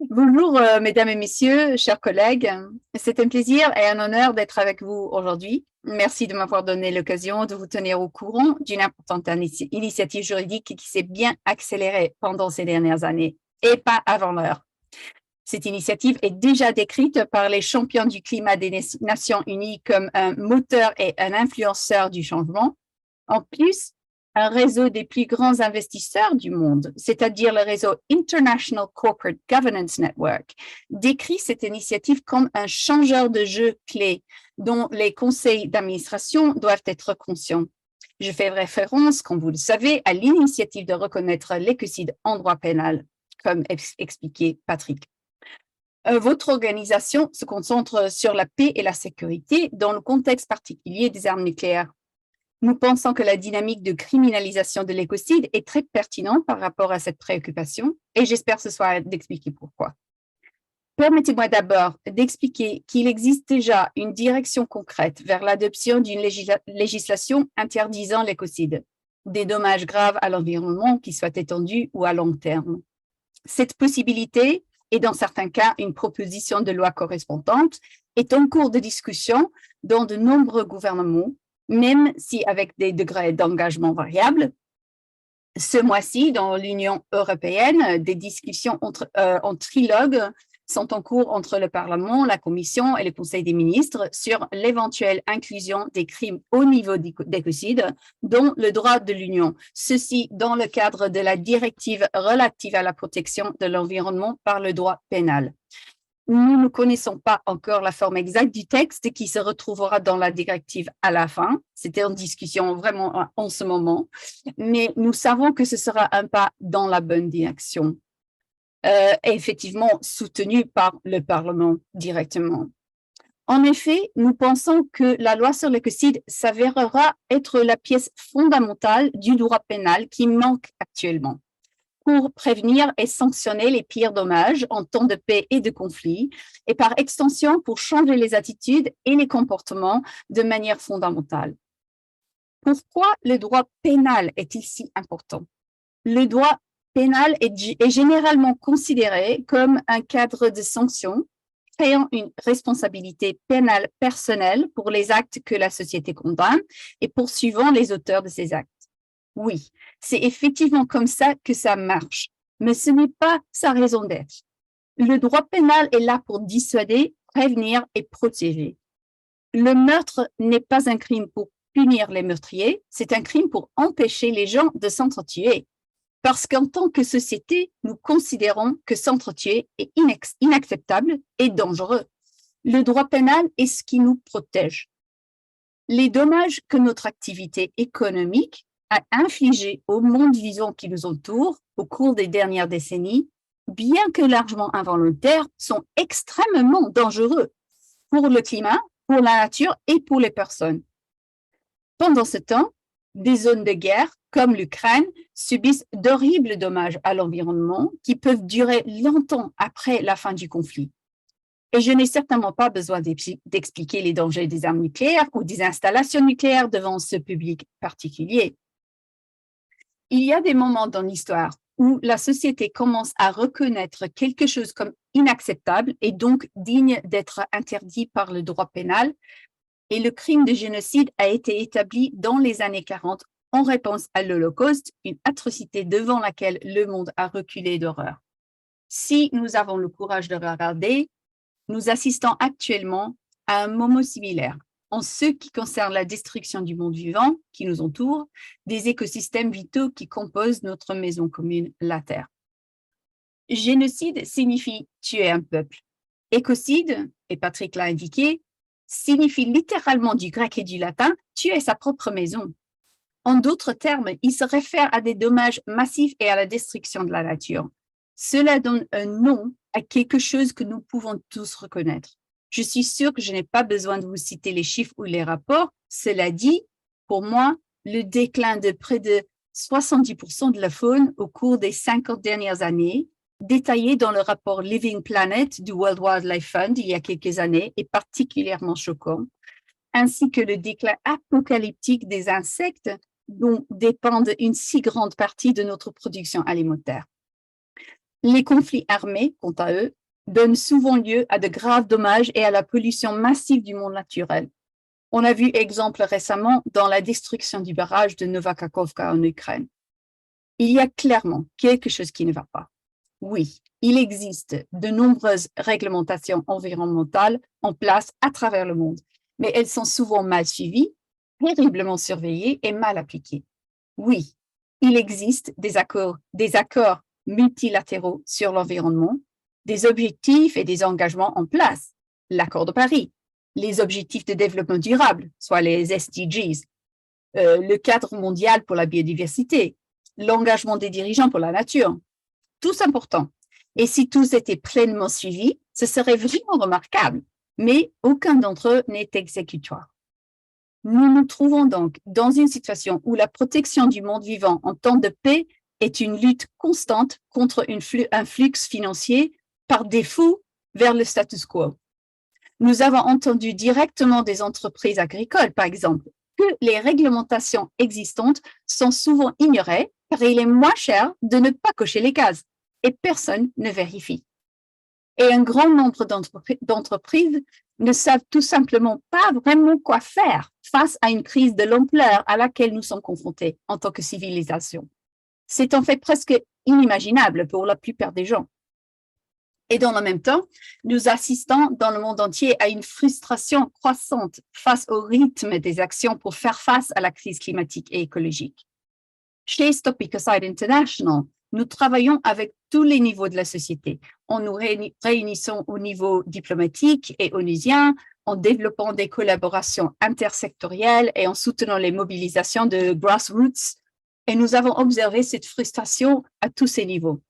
Bonjour, mesdames et messieurs, chers collègues. C'est un plaisir et un honneur d'être avec vous aujourd'hui. Merci de m'avoir donné l'occasion de vous tenir au courant d'une importante initiative juridique qui s'est bien accélérée pendant ces dernières années et pas avant l'heure. Cette initiative est déjà décrite par les champions du climat des Nations Unies comme un moteur et un influenceur du changement. En plus, un réseau des plus grands investisseurs du monde, c'est-à-dire le réseau International Corporate Governance Network, décrit cette initiative comme un changeur de jeu clé dont les conseils d'administration doivent être conscients. Je fais référence, comme vous le savez, à l'initiative de reconnaître l'écocide en droit pénal, comme expliqué Patrick. Votre organisation se concentre sur la paix et la sécurité dans le contexte particulier des armes nucléaires. Nous pensons que la dynamique de criminalisation de l'écocide est très pertinente par rapport à cette préoccupation et j'espère ce soir d'expliquer pourquoi. Permettez-moi d'abord d'expliquer qu'il existe déjà une direction concrète vers l'adoption d'une législation interdisant l'écocide, des dommages graves à l'environnement qui soient étendus ou à long terme. Cette possibilité, et dans certains cas une proposition de loi correspondante, est en cours de discussion dans de nombreux gouvernements, même si avec des degrés d'engagement variables. Ce mois-ci, dans l'Union européenne, des discussions en trilogue sont en cours entre le Parlement, la Commission et le Conseil des ministres sur l'éventuelle inclusion des crimes au niveau d'écocide dans le droit de l'Union. Ceci dans le cadre de la directive relative à la protection de l'environnement par le droit pénal. Nous ne connaissons pas encore la forme exacte du texte qui se retrouvera dans la directive à la fin. C'était en discussion vraiment en ce moment, mais nous savons que ce sera un pas dans la bonne direction, effectivement soutenu par le Parlement directement. En effet, nous pensons que la loi sur l'écocide s'avérera être la pièce fondamentale du droit pénal qui manque actuellement pour prévenir et sanctionner les pires dommages en temps de paix et de conflit, et par extension pour changer les attitudes et les comportements de manière fondamentale. Pourquoi le droit pénal est-il si important? Le droit pénal est généralement considéré comme un cadre de sanctions créant une responsabilité pénale personnelle pour les actes que la société condamne et poursuivant les auteurs de ces actes. Oui, c'est effectivement comme ça que ça marche, mais ce n'est pas sa raison d'être. Le droit pénal est là pour dissuader, prévenir et protéger. Le meurtre n'est pas un crime pour punir les meurtriers, c'est un crime pour empêcher les gens de s'entretuer. Parce qu'en tant que société, nous considérons que s'entretuer est inacceptable et dangereux. Le droit pénal est ce qui nous protège. Les dommages que notre activité économique a infligés au monde vivant qui nous entoure au cours des dernières décennies, bien que largement involontaires, sont extrêmement dangereux pour le climat, pour la nature et pour les personnes. Pendant ce temps, des zones de guerre, comme l'Ukraine, subissent d'horribles dommages à l'environnement qui peuvent durer longtemps après la fin du conflit. Et je n'ai certainement pas besoin d'expliquer les dangers des armes nucléaires ou des installations nucléaires devant ce public particulier. Il y a des moments dans l'histoire où la société commence à reconnaître quelque chose comme inacceptable et donc digne d'être interdit par le droit pénal. Et le crime de génocide a été établi dans les années 40 en réponse à l'Holocauste, une atrocité devant laquelle le monde a reculé d'horreur. Si nous avons le courage de regarder, nous assistons actuellement à un moment similaire en ce qui concerne la destruction du monde vivant qui nous entoure, des écosystèmes vitaux qui composent notre maison commune, la Terre. Génocide signifie tuer un peuple. Écocide, et Patrick l'a indiqué, signifie littéralement du grec et du latin tuer sa propre maison. En d'autres termes, il se réfère à des dommages massifs et à la destruction de la nature. Cela donne un nom à quelque chose que nous pouvons tous reconnaître. Je suis sûre que je n'ai pas besoin de vous citer les chiffres ou les rapports. Cela dit, pour moi, le déclin de près de 70% de la faune au cours des 50 dernières années, détaillé dans le rapport Living Planet du World Wildlife Fund il y a quelques années, est particulièrement choquant, ainsi que le déclin apocalyptique des insectes dont dépendent une si grande partie de notre production alimentaire. Les conflits armés, quant à eux, donnent souvent lieu à de graves dommages et à la pollution massive du monde naturel. On a vu exemple récemment dans la destruction du barrage de Nova Kakhovka en Ukraine. Il y a clairement quelque chose qui ne va pas. Oui, il existe de nombreuses réglementations environnementales en place à travers le monde, mais elles sont souvent mal suivies, terriblement surveillées et mal appliquées. Oui, il existe des accords multilatéraux sur l'environnement, des objectifs et des engagements en place, l'accord de Paris, les objectifs de développement durable, soit les SDGs, le cadre mondial pour la biodiversité, l'engagement des dirigeants pour la nature, tous importants. Et si tous étaient pleinement suivis, ce serait vraiment remarquable, mais aucun d'entre eux n'est exécutoire. Nous nous trouvons donc dans une situation où la protection du monde vivant en temps de paix est une lutte constante contre un flux financier par défaut vers le status quo. Nous avons entendu directement des entreprises agricoles, par exemple, que les réglementations existantes sont souvent ignorées car il est moins cher de ne pas cocher les cases et personne ne vérifie. Et un grand nombre d'entreprises ne savent tout simplement pas vraiment quoi faire face à une crise de l'ampleur à laquelle nous sommes confrontés en tant que civilisation. C'est en fait presque inimaginable pour la plupart des gens. Et dans le même temps, nous assistons dans le monde entier à une frustration croissante face au rythme des actions pour faire face à la crise climatique et écologique. Chez Stop Ecocide International, nous travaillons avec tous les niveaux de la société. En nous réunissons au niveau diplomatique et onusien, en développant des collaborations intersectorielles et en soutenant les mobilisations de grassroots. Et nous avons observé cette frustration à tous ces niveaux.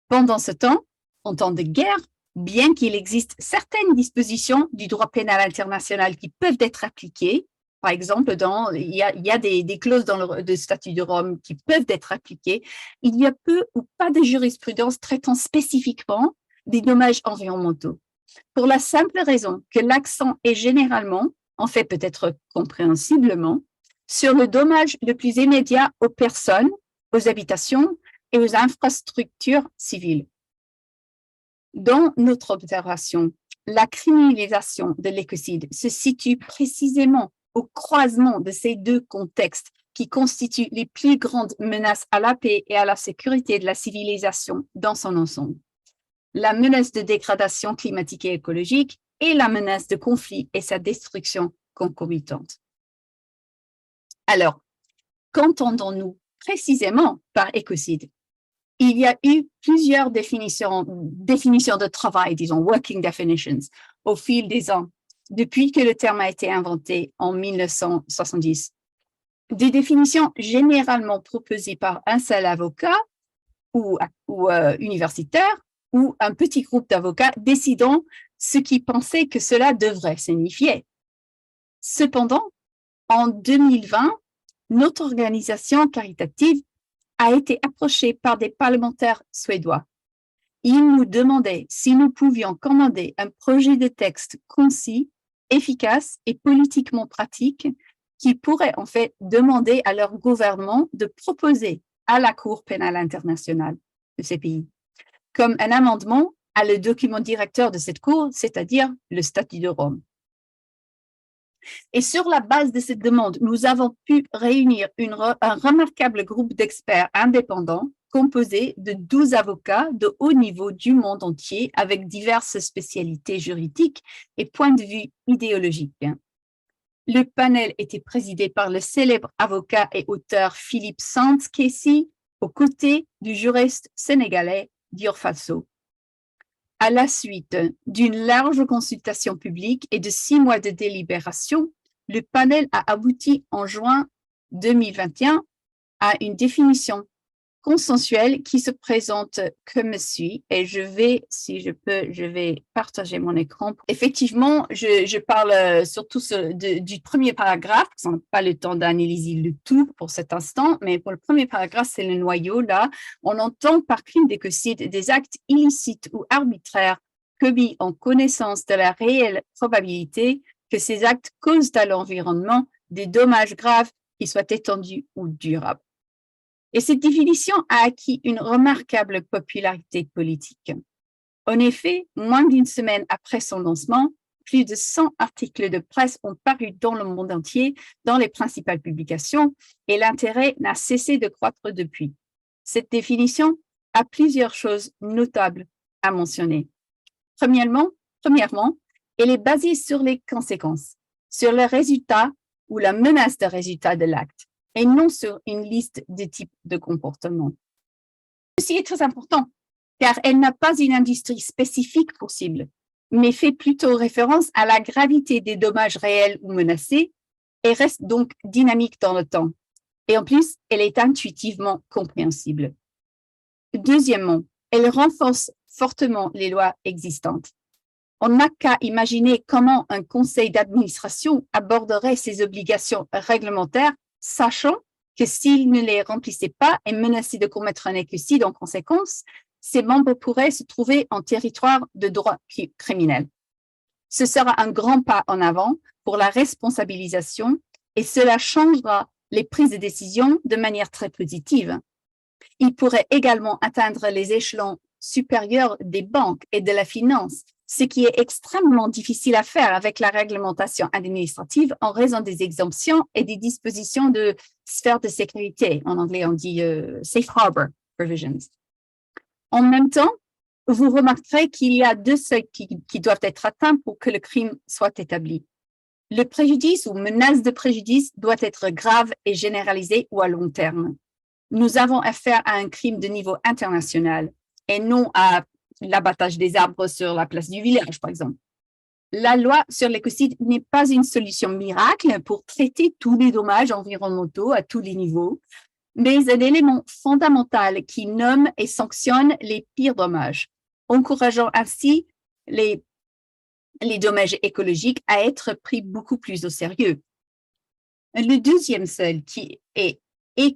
Pendant ce temps, en temps de guerre, bien qu'il existe certaines dispositions du droit pénal international qui peuvent être appliquées, par exemple, il y a des clauses dans le statut de Rome qui peuvent être appliquées, il y a peu ou pas de jurisprudence traitant spécifiquement des dommages environnementaux. Pour la simple raison que l'accent est généralement, en fait peut-être compréhensiblement, sur le dommage le plus immédiat aux personnes, aux habitations et aux infrastructures civiles. Dans notre observation, la criminalisation de l'écocide se situe précisément au croisement de ces deux contextes qui constituent les plus grandes menaces à la paix et à la sécurité de la civilisation dans son ensemble. La menace de dégradation climatique et écologique et la menace de conflit et sa destruction concomitante. Alors, qu'entendons-nous précisément par écocide? Il y a eu plusieurs définitions de travail, disons, working definitions, au fil des ans, depuis que le terme a été inventé en 1970. Des définitions généralement proposées par un seul avocat ou universitaire ou un petit groupe d'avocats décidant ce qu'ils pensaient que cela devrait signifier. Cependant, en 2020, notre organisation caritative a été approchée par des parlementaires suédois. Ils nous demandaient si nous pouvions commander un projet de texte concis, efficace et politiquement pratique qui pourrait en fait demander à leur gouvernement de proposer à la Cour pénale internationale de ces pays, comme un amendement à le document directeur de cette Cour, c'est-à-dire le statut de Rome. Et sur la base de cette demande, nous avons pu réunir un remarquable groupe d'experts indépendants composé de 12 avocats de haut niveau du monde entier avec diverses spécialités juridiques et points de vue idéologiques. Le panel était présidé par le célèbre avocat et auteur Philippe Sands-Kessi, aux côtés du juriste sénégalais Dior Falso. À la suite d'une large consultation publique et de 6 mois de délibération, le panel a abouti en juin 2021 à une définition consensuelle qui se présente comme suit. Et je vais, si je peux, je vais partager mon écran. Effectivement, je parle surtout du premier paragraphe, parce qu'on n'a pas le temps d'analyser le tout pour cet instant, mais pour le premier paragraphe, c'est le noyau là. On entend par crime d'écocide des actes illicites ou arbitraires commis en connaissance de la réelle probabilité que ces actes causent à l'environnement des dommages graves qui soient étendus ou durables. Et cette définition a acquis une remarquable popularité politique. En effet, moins d'une semaine après son lancement, plus de 100 articles de presse ont paru dans le monde entier, dans les principales publications, et l'intérêt n'a cessé de croître depuis. Cette définition a plusieurs choses notables à mentionner. Premièrement, elle est basée sur les conséquences, sur le résultat ou la menace de résultat de l'acte, et non sur une liste de types de comportements. Ceci est très important, car elle n'a pas une industrie spécifique pour cible, mais fait plutôt référence à la gravité des dommages réels ou menacés et reste donc dynamique dans le temps. Et en plus, elle est intuitivement compréhensible. Deuxièmement, elle renforce fortement les lois existantes. On n'a qu'à imaginer comment un conseil d'administration aborderait ses obligations réglementaires, sachant que s'il ne les remplissait pas et menacé de commettre un écocide en conséquence, ses membres pourraient se trouver en territoire de droit criminel. Ce sera un grand pas en avant pour la responsabilisation et cela changera les prises de décision de manière très positive. Il pourrait également atteindre les échelons supérieurs des banques et de la finance, ce qui est extrêmement difficile à faire avec la réglementation administrative en raison des exemptions et des dispositions de sphère de sécurité. En anglais, on dit safe harbor provisions. En même temps, vous remarquerez qu'il y a deux seuils qui doivent être atteints pour que le crime soit établi. Le préjudice ou menace de préjudice doit être grave et généralisé ou à long terme. Nous avons affaire à un crime de niveau international et non à l'abattage des arbres sur la place du village, par exemple. La loi sur l'écocide n'est pas une solution miracle pour traiter tous les dommages environnementaux à tous les niveaux, mais un élément fondamental qui nomme et sanctionne les pires dommages, encourageant ainsi les dommages écologiques à être pris beaucoup plus au sérieux. Le deuxième seuil est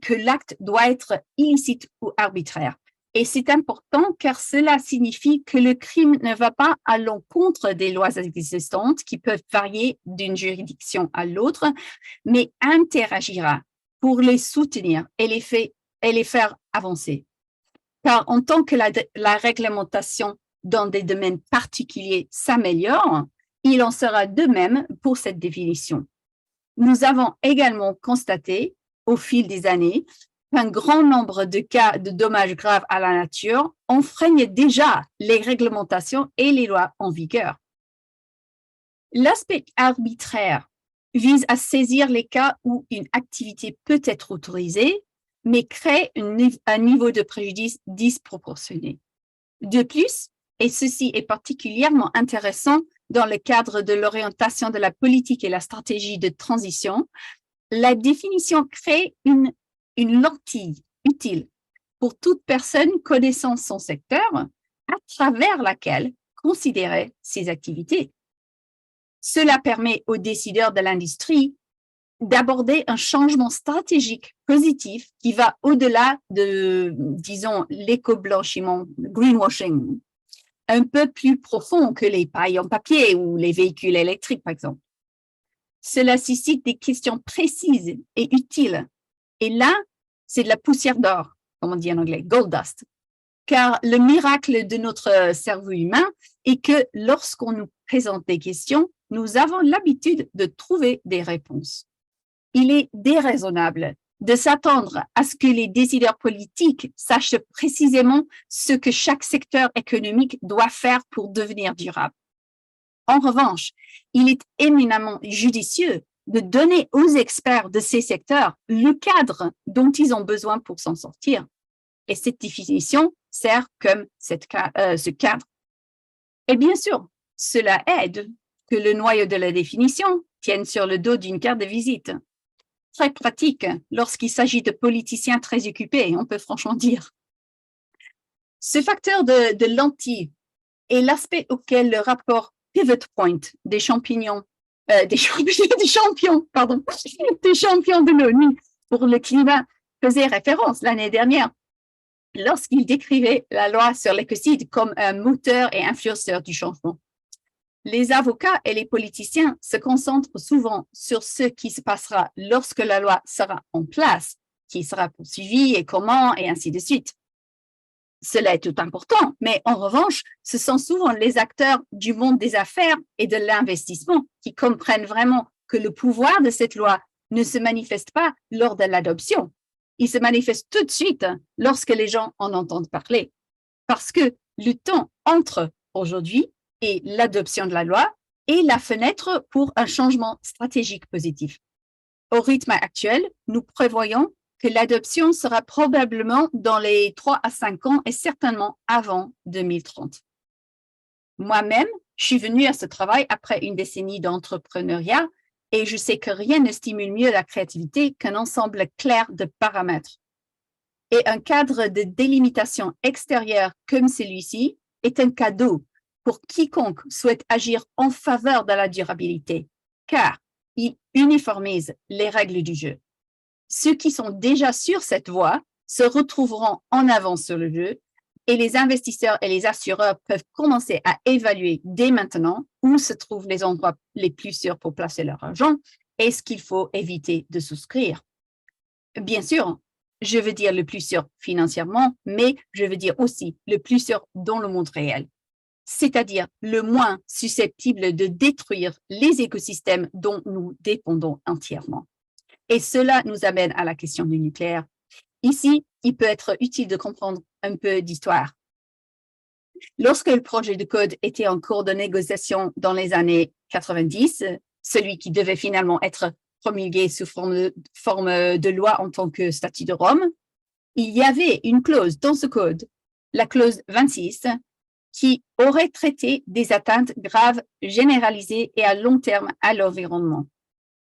que l'acte doit être illicite ou arbitraire. Et c'est important car cela signifie que le crime ne va pas à l'encontre des lois existantes qui peuvent varier d'une juridiction à l'autre, mais interagira pour les soutenir et les faire avancer. Car en tant que la réglementation dans des domaines particuliers s'améliore, il en sera de même pour cette définition. Nous avons également constaté au fil des années qu'un grand nombre de cas de dommages graves à la nature enfreignent déjà les réglementations et les lois en vigueur. L'aspect arbitraire vise à saisir les cas où une activité peut être autorisée, mais crée un niveau de préjudice disproportionné. De plus, et ceci est particulièrement intéressant dans le cadre de l'orientation de la politique et la stratégie de transition, la définition crée une lentille utile pour toute personne connaissant son secteur à travers laquelle considérer ses activités. Cela permet aux décideurs de l'industrie d'aborder un changement stratégique positif qui va au-delà de, disons, l'éco-blanchiment, greenwashing, un peu plus profond que les pailles en papier ou les véhicules électriques, par exemple. Cela suscite des questions précises et utiles. Et là, c'est de la poussière d'or, comme on dit en anglais, gold dust. Car le miracle de notre cerveau humain est que lorsqu'on nous présente des questions, nous avons l'habitude de trouver des réponses. Il est déraisonnable de s'attendre à ce que les décideurs politiques sachent précisément ce que chaque secteur économique doit faire pour devenir durable. En revanche, il est éminemment judicieux de donner aux experts de ces secteurs le cadre dont ils ont besoin pour s'en sortir. Et cette définition sert comme ce cadre. Et bien sûr, cela aide que le noyau de la définition tienne sur le dos d'une carte de visite. Très pratique lorsqu'il s'agit de politiciens très occupés, on peut franchement dire. Ce facteur de lentille est l'aspect auquel le rapport Pivot Point des champions de l'ONU pour le climat faisait référence l'année dernière lorsqu'il décrivait la loi sur l'écocide comme un moteur et influenceur du changement. Les avocats et les politiciens se concentrent souvent sur ce qui se passera lorsque la loi sera en place, qui sera poursuivi et comment, et ainsi de suite. Cela est tout important, mais en revanche, ce sont souvent les acteurs du monde des affaires et de l'investissement qui comprennent vraiment que le pouvoir de cette loi ne se manifeste pas lors de l'adoption. Il se manifeste tout de suite lorsque les gens en entendent parler. Parce que le temps entre aujourd'hui et l'adoption de la loi est la fenêtre pour un changement stratégique positif. Au rythme actuel, nous prévoyons que l'adoption sera probablement dans les 3 à 5 ans et certainement avant 2030. Moi-même, je suis venue à ce travail après une décennie d'entrepreneuriat et je sais que rien ne stimule mieux la créativité qu'un ensemble clair de paramètres. Et un cadre de délimitation extérieure comme celui-ci est un cadeau pour quiconque souhaite agir en faveur de la durabilité, car il uniformise les règles du jeu. Ceux qui sont déjà sur cette voie se retrouveront en avance sur le jeu et les investisseurs et les assureurs peuvent commencer à évaluer dès maintenant où se trouvent les endroits les plus sûrs pour placer leur argent et ce qu'il faut éviter de souscrire. Bien sûr, je veux dire le plus sûr financièrement, mais je veux dire aussi le plus sûr dans le monde réel, c'est-à-dire le moins susceptible de détruire les écosystèmes dont nous dépendons entièrement. Et cela nous amène à la question du nucléaire. Ici, il peut être utile de comprendre un peu d'histoire. Lorsque le projet de code était en cours de négociation dans les années 90, celui qui devait finalement être promulgué sous forme de loi en tant que statut de Rome, il y avait une clause dans ce code, la clause 26, qui aurait traité des atteintes graves, généralisées et à long terme à l'environnement.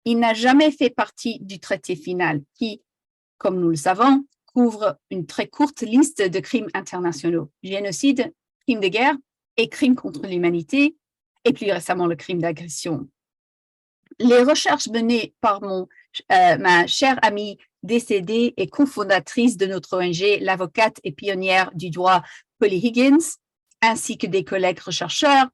Il n'a jamais fait partie du traité final qui, comme nous le savons, couvre une très courte liste de crimes internationaux, génocide, crimes de guerre et crimes contre l'humanité, et plus récemment le crime d'agression. Les recherches menées par ma chère amie décédée et cofondatrice de notre ONG, l'avocate et pionnière du droit Polly Higgins, ainsi que des collègues chercheurs,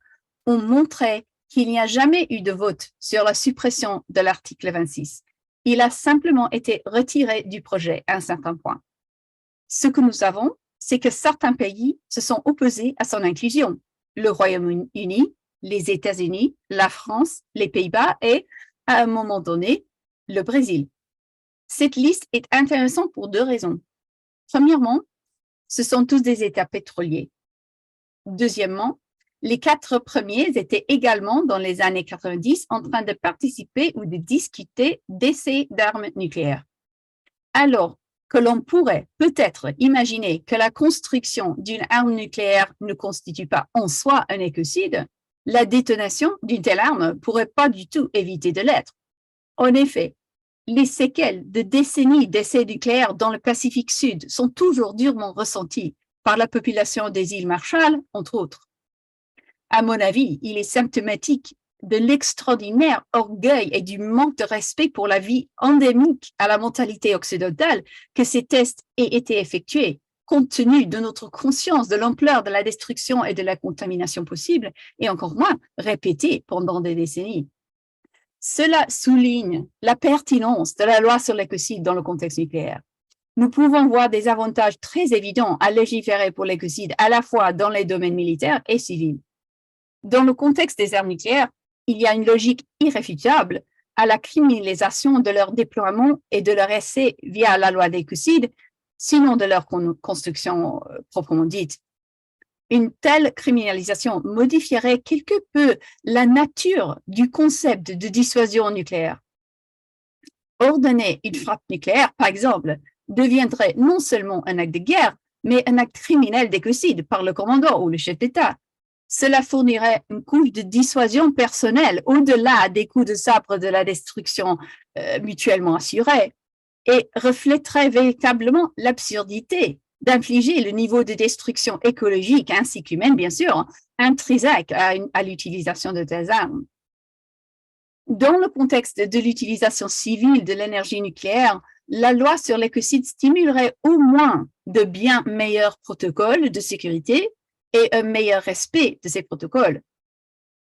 ont montré qu'il n'y a jamais eu de vote sur la suppression de l'article 26. Il a simplement été retiré du projet à un certain point. Ce que nous savons, c'est que certains pays se sont opposés à son inclusion. Le Royaume-Uni, les États-Unis, la France, les Pays-Bas et, à un moment donné, le Brésil. Cette liste est intéressante pour deux raisons. Premièrement, ce sont tous des États pétroliers. Deuxièmement, les 4 premiers étaient également, dans les années 90, en train de participer ou de discuter d'essais d'armes nucléaires. Alors que l'on pourrait peut-être imaginer que la construction d'une arme nucléaire ne constitue pas en soi un écocide, la détonation d'une telle arme ne pourrait pas du tout éviter de l'être. En effet, les séquelles de décennies d'essais nucléaires dans le Pacifique Sud sont toujours durement ressenties par la population des îles Marshall, entre autres. À mon avis, il est symptomatique de l'extraordinaire orgueil et du manque de respect pour la vie endémique à la mentalité occidentale que ces tests aient été effectués, compte tenu de notre conscience de l'ampleur de la destruction et de la contamination possible, et encore moins répétée pendant des décennies. Cela souligne la pertinence de la loi sur l'écocide dans le contexte nucléaire. Nous pouvons voir des avantages très évidents à légiférer pour l'écocide à la fois dans les domaines militaires et civils. Dans le contexte des armes nucléaires, il y a une logique irréfutable à la criminalisation de leur déploiement et de leur essai via la loi d'écocide, sinon de leur construction proprement dite. Une telle criminalisation modifierait quelque peu la nature du concept de dissuasion nucléaire. Ordonner une frappe nucléaire, par exemple, deviendrait non seulement un acte de guerre, mais un acte criminel d'écocide par le commandant ou le chef d'État. Cela fournirait une couche de dissuasion personnelle au-delà des coups de sabre de la destruction mutuellement assurée et reflèterait véritablement l'absurdité d'infliger le niveau de destruction écologique ainsi qu'humaine, bien sûr, intrinsèque à l'utilisation de telles armes. Dans le contexte de l'utilisation civile de l'énergie nucléaire, la loi sur l'écocide stimulerait au moins de bien meilleurs protocoles de sécurité et un meilleur respect de ces protocoles.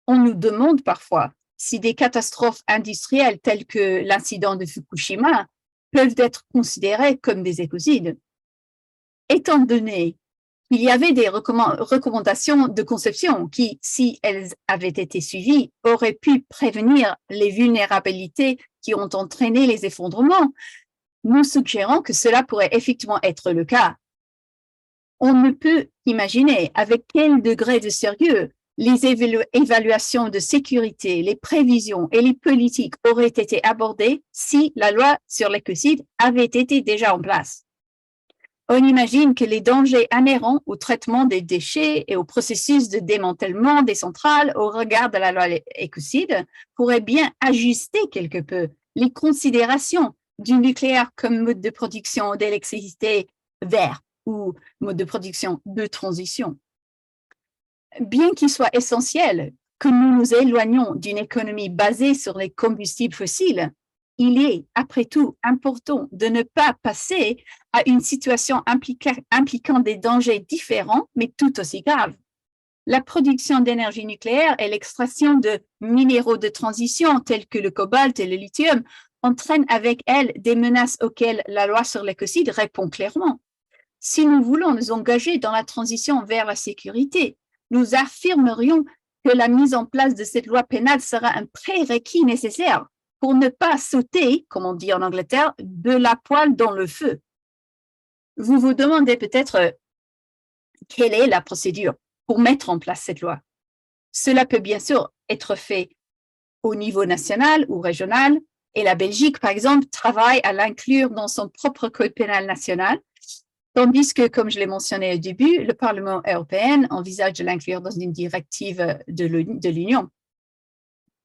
On nous demande parfois si des catastrophes industrielles telles que l'incident de Fukushima peuvent être considérés comme des écocides. Étant donné qu'il y avait des recommandations de conception qui, si elles avaient été suivies, auraient pu prévenir les vulnérabilités qui ont entraîné les effondrements, nous suggérons que cela pourrait effectivement être le cas. On ne peut imaginer avec quel degré de sérieux les évaluations de sécurité, les prévisions et les politiques auraient été abordées si la loi sur l'écocide avait été déjà en place. On imagine que les dangers inhérents au traitement des déchets et au processus de démantèlement des centrales au regard de la loi écocide pourraient bien ajuster quelque peu les considérations du nucléaire comme mode de production d'électricité vert ou mode de production de transition. Bien qu'il soit essentiel que nous nous éloignions d'une économie basée sur les combustibles fossiles, il est, après tout, important de ne pas passer à une situation impliquant des dangers différents, mais tout aussi graves. La production d'énergie nucléaire et l'extraction de minéraux de transition tels que le cobalt et le lithium entraînent avec elles des menaces auxquelles la loi sur l'écocide répond clairement. Si nous voulons nous engager dans la transition vers la sécurité, nous affirmerions que la mise en place de cette loi pénale sera un prérequis nécessaire pour ne pas sauter, comme on dit en Angleterre, de la poêle dans le feu. Vous vous demandez peut-être quelle est la procédure pour mettre en place cette loi. Cela peut bien sûr être fait au niveau national ou régional, et la Belgique, par exemple, travaille à l'inclure dans son propre code pénal national, tandis que, comme je l'ai mentionné au début, le Parlement européen envisage de l'inclure dans une directive de l'Union.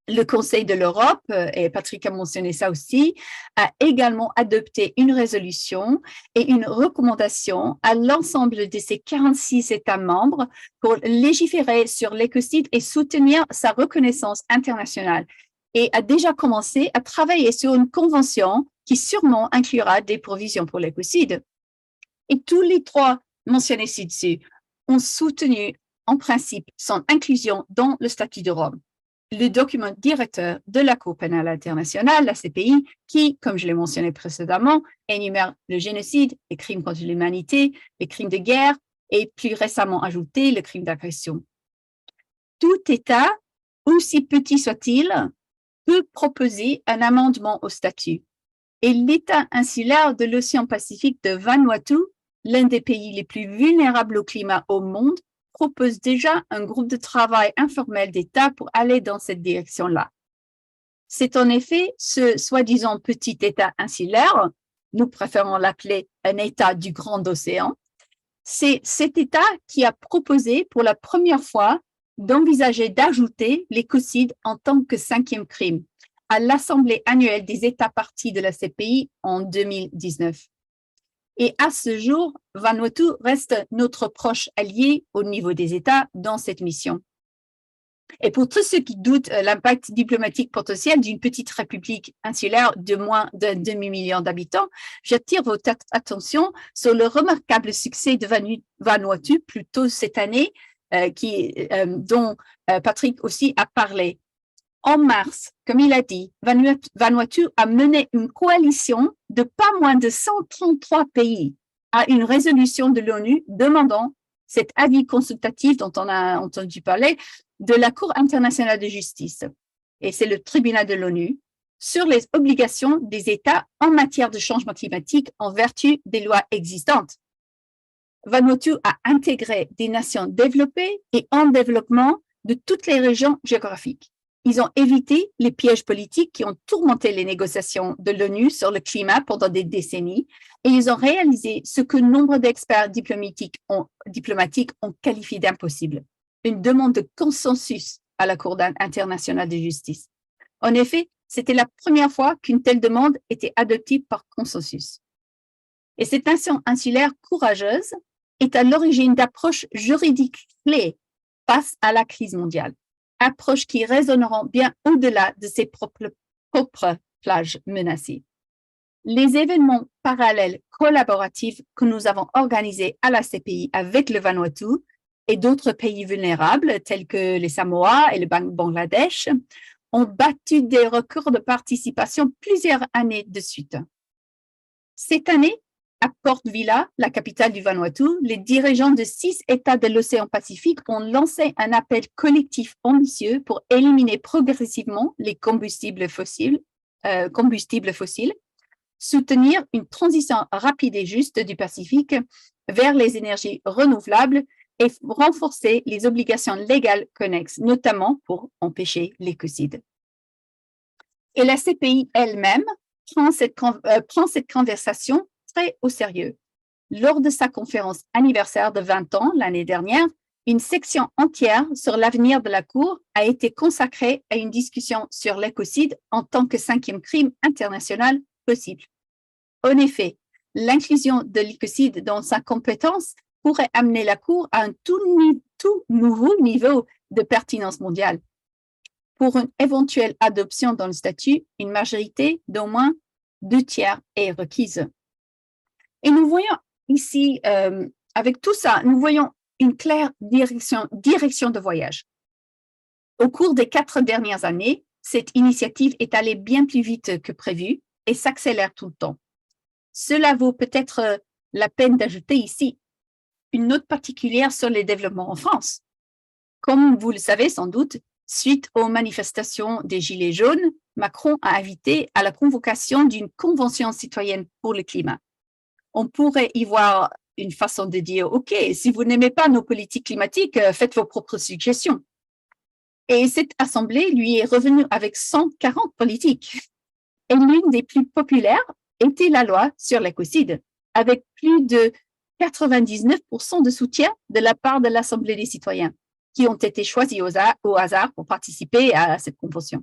Le Conseil de l'Europe, et Patrick a mentionné ça aussi, a également adopté une résolution et une recommandation à l'ensemble de ses 46 États membres pour légiférer sur l'écocide et soutenir sa reconnaissance internationale, et a déjà commencé à travailler sur une convention qui sûrement inclura des provisions pour l'écocide. Et tous les trois mentionnés ci-dessus ont soutenu en principe son inclusion dans le statut de Rome, le document directeur de la Cour pénale internationale, la CPI, qui, comme je l'ai mentionné précédemment, énumère le génocide, les crimes contre l'humanité, les crimes de guerre et plus récemment ajouté le crime d'agression. Tout État, aussi petit soit-il, peut proposer un amendement au statut. Et l'État insulaire de l'océan Pacifique de Vanuatu, l'un des pays les plus vulnérables au climat au monde, propose déjà un groupe de travail informel d'États pour aller dans cette direction-là. C'est en effet ce soi-disant petit État insulaire, nous préférons l'appeler un État du Grand Océan, c'est cet État qui a proposé pour la première fois d'envisager d'ajouter l'écocide en tant que 5e crime à l'Assemblée annuelle des États parties de la CPI en 2019. Et à ce jour, Vanuatu reste notre proche allié au niveau des États dans cette mission. Et pour tous ceux qui doutent l'impact diplomatique potentiel d'une petite république insulaire de moins d'un demi-million d'habitants, j'attire votre attention sur le remarquable succès de Vanuatu plus tôt cette année, dont Patrick aussi a parlé. En mars, comme il a dit, Vanuatu a mené une coalition de pas moins de 133 pays à une résolution de l'ONU demandant cet avis consultatif dont on a entendu parler de la Cour internationale de justice, et c'est le tribunal de l'ONU, sur les obligations des États en matière de changement climatique en vertu des lois existantes. Vanuatu a intégré des nations développées et en développement de toutes les régions géographiques. Ils ont évité les pièges politiques qui ont tourmenté les négociations de l'ONU sur le climat pendant des décennies, et ils ont réalisé ce que nombre d'experts diplomatiques ont qualifié d'impossible, une demande de consensus à la Cour internationale de justice. En effet, c'était la première fois qu'une telle demande était adoptée par consensus. Et cette nation insulaire courageuse est à l'origine d'approches juridiques clés face à la crise mondiale, approches qui résonneront bien au-delà de ses propres plages menacées. Les événements parallèles collaboratifs que nous avons organisés à la CPI avec le Vanuatu et d'autres pays vulnérables tels que les Samoa et le Bangladesh ont battu des records de participation plusieurs années de suite. Cette année, à Port Vila, la capitale du Vanuatu, les dirigeants de 6 États de l'océan Pacifique ont lancé un appel collectif ambitieux pour éliminer progressivement les combustibles fossiles, soutenir une transition rapide et juste du Pacifique vers les énergies renouvelables et renforcer les obligations légales connexes, notamment pour empêcher l'écocide. Et la CPI elle-même prend cette conversation très au sérieux. Lors de sa conférence anniversaire de 20 ans l'année dernière, une section entière sur l'avenir de la Cour a été consacrée à une discussion sur l'écocide en tant que 5e crime international possible. En effet, l'inclusion de l'écocide dans sa compétence pourrait amener la Cour à un tout nouveau niveau de pertinence mondiale. Pour une éventuelle adoption dans le statut, une majorité d'au moins 2/3 est requise. Et nous voyons ici, avec tout ça, nous voyons une claire direction de voyage. Au cours des 4 dernières années, cette initiative est allée bien plus vite que prévu et s'accélère tout le temps. Cela vaut peut-être la peine d'ajouter ici une note particulière sur les développements en France. Comme vous le savez sans doute, suite aux manifestations des Gilets jaunes, Macron a invité à la convocation d'une convention citoyenne pour le climat. On pourrait y voir une façon de dire « Ok, si vous n'aimez pas nos politiques climatiques, faites vos propres suggestions ». Et cette assemblée lui est revenue avec 140 politiques. Et l'une des plus populaires était la loi sur l'écocide, avec plus de 99% de soutien de la part de l'Assemblée des citoyens, qui ont été choisis au hasard pour participer à cette convention.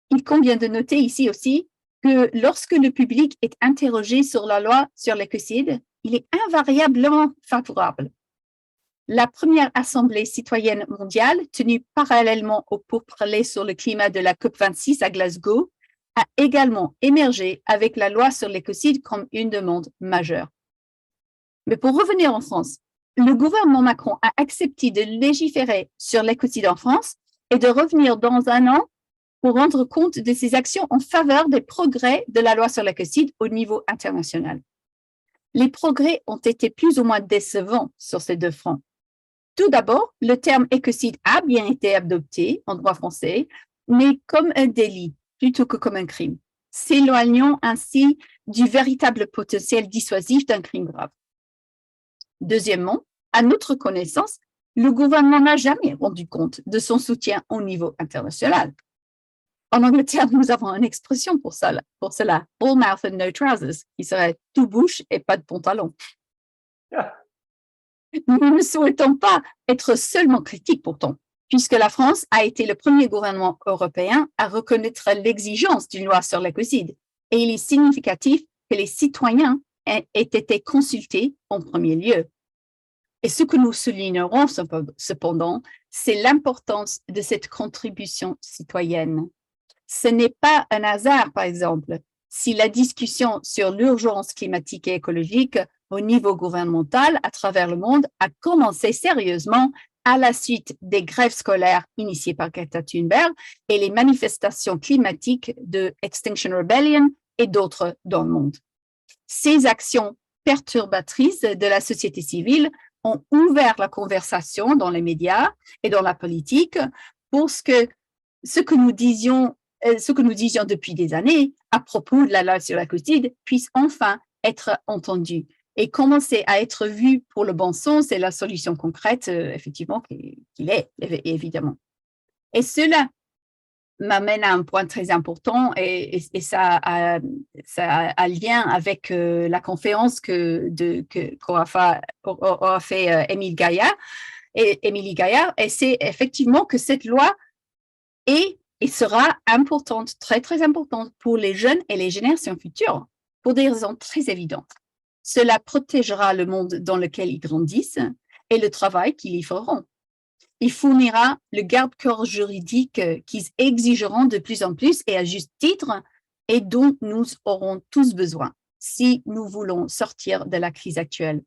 Il convient de noter ici aussi que lorsque le public est interrogé sur la loi sur l'écocide, il est invariablement favorable. La première Assemblée citoyenne mondiale, tenue parallèlement au pourparlers sur le climat de la COP26 à Glasgow, a également émergé avec la loi sur l'écocide comme une demande majeure. Mais pour revenir en France, le gouvernement Macron a accepté de légiférer sur l'écocide en France et de revenir dans un an pour rendre compte de ses actions en faveur des progrès de la loi sur l'écocide au niveau international. Les progrès ont été plus ou moins décevants sur ces 2 fronts. Tout d'abord, le terme écocide a bien été adopté en droit français, mais comme un délit plutôt que comme un crime, s'éloignant ainsi du véritable potentiel dissuasif d'un crime grave. Deuxièmement, à notre connaissance, le gouvernement n'a jamais rendu compte de son soutien au niveau international. En Angleterre, nous avons une expression pour cela, all mouth and no trousers, qui serait tout bouche et pas de pantalon. Nous ne souhaitons pas être seulement critiques pourtant, puisque la France a été le premier gouvernement européen à reconnaître l'exigence d'une loi sur l'écocide. Et il est significatif que les citoyens aient été consultés en premier lieu. Et ce que nous soulignerons cependant, c'est l'importance de cette contribution citoyenne. Ce n'est pas un hasard, par exemple, si la discussion sur l'urgence climatique et écologique au niveau gouvernemental à travers le monde a commencé sérieusement à la suite des grèves scolaires initiées par Greta Thunberg et les manifestations climatiques de Extinction Rebellion et d'autres dans le monde. Ces actions perturbatrices de la société civile ont ouvert la conversation dans les médias et dans la politique pour ce que nous disions depuis des années à propos de la loi sur l'écocide puisse enfin être entendu et commencer à être vu pour le bon sens et la solution concrète, effectivement, qu'il est, évidemment. Et cela m'amène à un point très important et ça a lien avec la conférence qu'aura fait Émilie Gaillard. Et c'est effectivement que cette loi est et sera importante, très, très importante pour les jeunes et les générations futures, pour des raisons très évidentes. Cela protégera le monde dans lequel ils grandissent et le travail qu'ils y feront. Il fournira le garde-corps juridique qu'ils exigeront de plus en plus et à juste titre et dont nous aurons tous besoin si nous voulons sortir de la crise actuelle.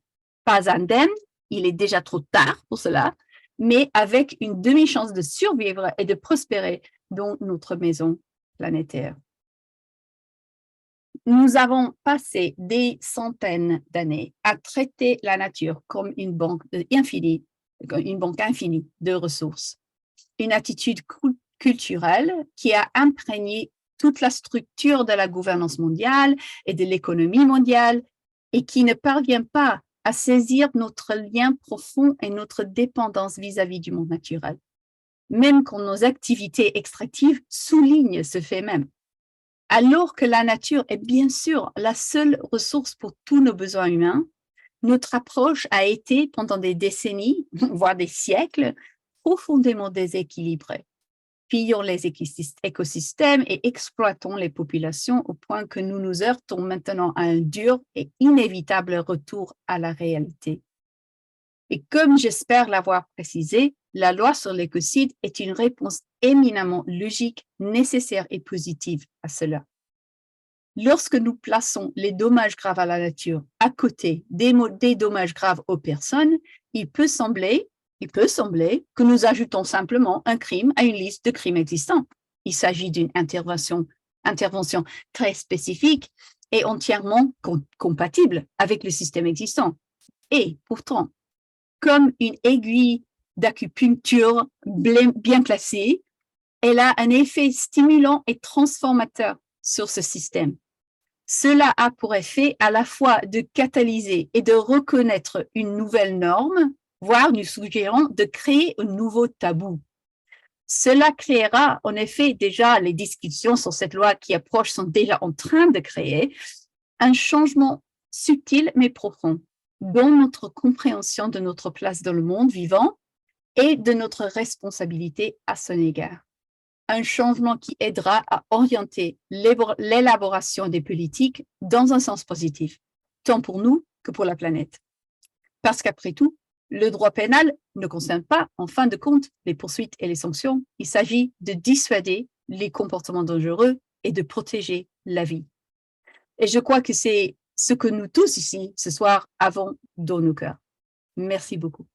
Pas indemne, il est déjà trop tard pour cela, mais avec une demi-chance de survivre et de prospérer dans notre maison planétaire. Nous avons passé des centaines d'années à traiter la nature comme une banque infinie de ressources. Une attitude culturelle qui a imprégné toute la structure de la gouvernance mondiale et de l'économie mondiale et qui ne parvient pas à saisir notre lien profond et notre dépendance vis-à-vis du monde naturel. Même quand nos activités extractives soulignent ce fait même. Alors que la nature est bien sûr la seule ressource pour tous nos besoins humains, notre approche a été pendant des décennies, voire des siècles, profondément déséquilibrée. Pillons les écosystèmes et exploitons les populations au point que nous nous heurtons maintenant à un dur et inévitable retour à la réalité. Et comme j'espère l'avoir précisé, la loi sur l'écocide est une réponse éminemment logique, nécessaire et positive à cela. Lorsque nous plaçons les dommages graves à la nature à côté des dommages graves aux personnes, il peut sembler que nous ajoutons simplement un crime à une liste de crimes existants. Il s'agit d'une intervention très spécifique et entièrement compatible avec le système existant. Et pourtant, comme une aiguille d'acupuncture bien placée, elle a un effet stimulant et transformateur sur ce système. Cela a pour effet à la fois de catalyser et de reconnaître une nouvelle norme, voire nous suggérons de créer un nouveau tabou. Cela créera en effet déjà, les discussions sur cette loi qui approche sont déjà en train de créer un changement subtil mais profond dans notre compréhension de notre place dans le monde vivant et de notre responsabilité à son égard. Un changement qui aidera à orienter l'élaboration des politiques dans un sens positif, tant pour nous que pour la planète. Parce qu'après tout, le droit pénal ne concerne pas, en fin de compte, les poursuites et les sanctions. Il s'agit de dissuader les comportements dangereux et de protéger la vie. Et je crois que c'est ce que nous tous ici, ce soir, avons dans nos cœurs. Merci beaucoup.